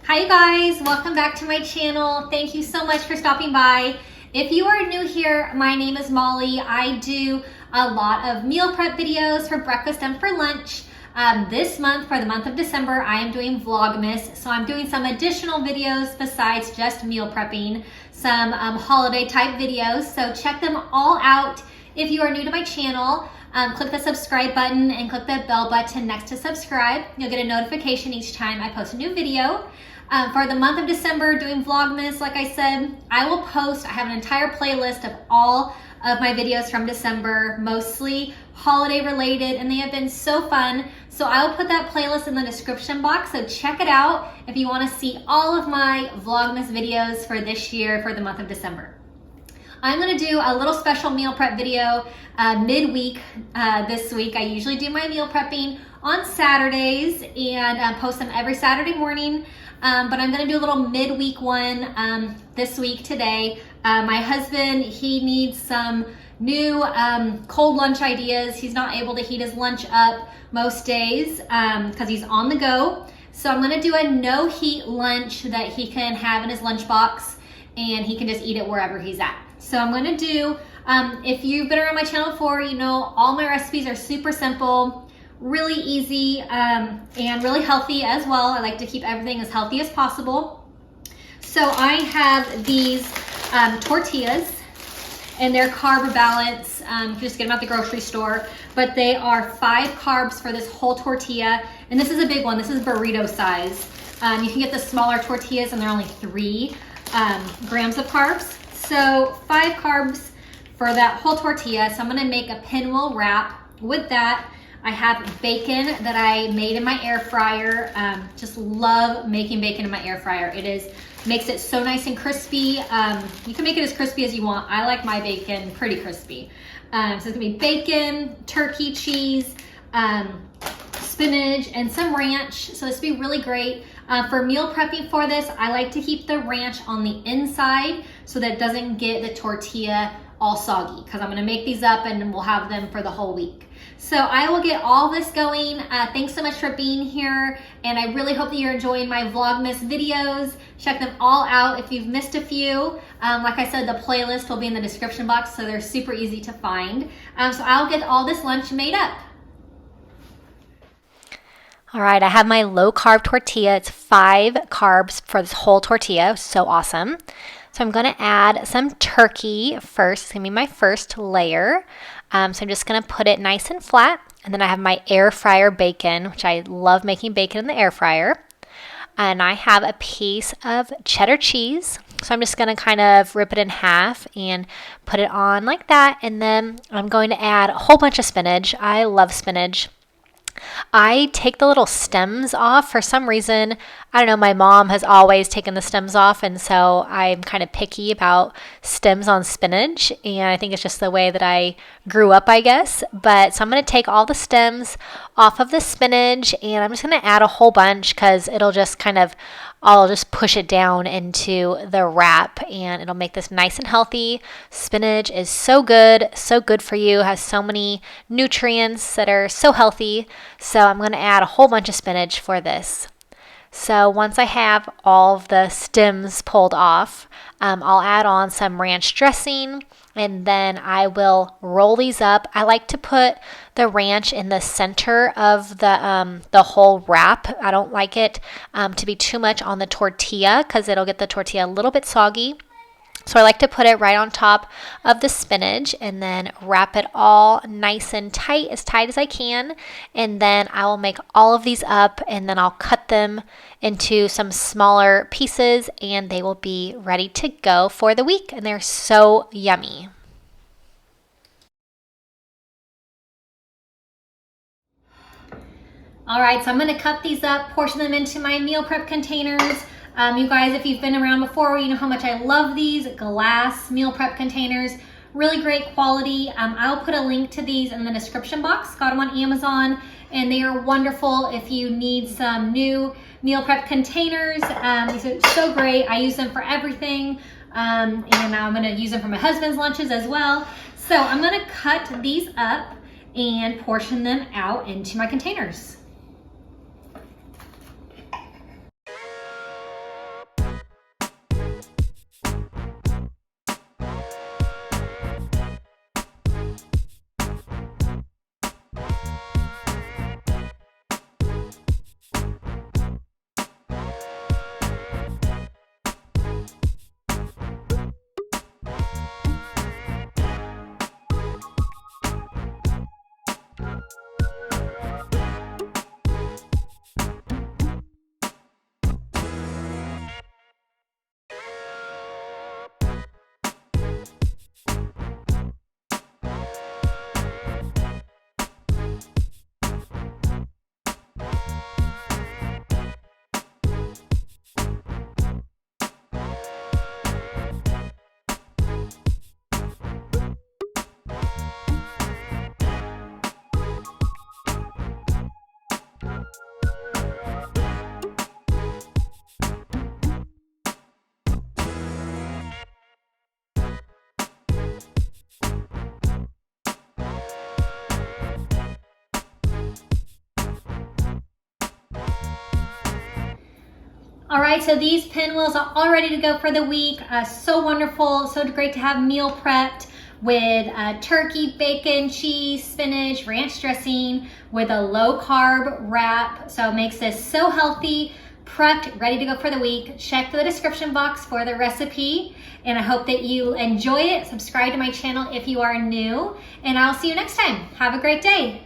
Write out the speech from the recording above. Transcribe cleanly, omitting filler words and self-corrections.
Hi you guys, welcome back to my channel. Thank you so much for stopping by. If you are new here, my name is Molly. I do a lot of meal prep videos for breakfast and for lunch. This month, for the month of December, I am doing Vlogmas. So I'm doing some additional videos besides just meal prepping, some holiday type videos. So check them all out. If you are new to my channel, click the subscribe button and click the bell button next to subscribe. You'll get a notification each time I post a new video. For the month of December, doing Vlogmas, like I said, I will post, I have an entire playlist of all of my videos from December, mostly holiday related, and they have been so fun. So I will put that playlist in the description box, so check it out if you want to see all of my Vlogmas videos for this year, for the month of December. I'm going to do a little special meal prep video midweek this week. I usually do my meal prepping on Saturdays and post them every Saturday morning. But I'm going to do a little midweek one this week today. My husband, he needs some new cold lunch ideas. He's not able to heat his lunch up most days because he's on the go. So I'm going to do a no heat lunch that he can have in his lunchbox and he can just eat it wherever he's at. So I'm going to do, if you've been around my channel before, you know all my recipes are super simple, really easy, and really healthy as well. I like to keep everything as healthy as possible. So I have these tortillas, and they're carb balance. You just get them at the grocery store, but they are 5 carbs for this whole tortilla. And this is a big one. This is burrito size. You can get the smaller tortillas and they're only 3 grams of carbs. So 5 carbs for that whole tortilla. So I'm gonna make a pinwheel wrap. With that, I have bacon that I made in my air fryer. Just love making bacon in my air fryer. Makes it so nice and crispy. You can make it as crispy as you want. I like my bacon pretty crispy. So it's gonna be bacon, turkey, cheese, spinach, and some ranch. So this will be really great. For meal prepping for this, I like to keep the ranch on the inside so that it doesn't get the tortilla all soggy, because I'm gonna make these up and we'll have them for the whole week. So I will get all this going. Thanks so much for being here, and I really hope that you're enjoying my Vlogmas videos. Check them all out if you've missed a few. Like I said, the playlist will be in the description box, so they're super easy to find. So I'll get all this lunch made up. All right, I have my low carb tortilla. It's 5 carbs for this whole tortilla. So awesome. So I'm going to add some turkey first. It's going to be my first layer. So I'm just going to put it nice and flat. And then I have my air fryer bacon, which I love making bacon in the air fryer. And I have a piece of cheddar cheese. So I'm just going to kind of rip it in half and put it on like that. And then I'm going to add a whole bunch of spinach. I love spinach. I take the little stems off for some reason. I don't know, my mom has always taken the stems off, and so I'm kind of picky about stems on spinach, and I think it's just the way that I grew up, I guess. But so I'm going to take all the stems off of the spinach, and I'm just going to add a whole bunch because it'll just kind of, I'll just push it down into the wrap, and it'll make this nice and healthy. Spinach is so good for you, has so many nutrients that are so healthy. So I'm going to add a whole bunch of spinach for this. So once I have all of the stems pulled off, I'll add on some ranch dressing, and then I will roll these up. I like to put the ranch in the center of the whole wrap. I don't like it to be too much on the tortilla because it'll get the tortilla a little bit soggy. So I like to put it right on top of the spinach and then wrap it all nice and tight as I can. And then I will make all of these up, and then I'll cut them into some smaller pieces, and they will be ready to go for the week. And they're so yummy. All right, so I'm gonna cut these up, portion them into my meal prep containers. You guys, if you've been around before, you know how much I love these glass meal prep containers. Really great quality. I'll put a link to these in the description box. Got them on Amazon, and they are wonderful if you need some new meal prep containers. These are so great. I use them for everything, and now I'm gonna use them for my husband's lunches as well. So I'm gonna cut these up and portion them out into my containers. All right, so these pinwheels are all ready to go for the week. So wonderful, so great to have meal prepped with turkey, bacon, cheese, spinach, ranch dressing with a low carb wrap. So it makes this so healthy, prepped, ready to go for the week. Check the description box for the recipe, and I hope that you enjoy it. Subscribe to my channel if you are new, and I'll see you next time. Have a great day.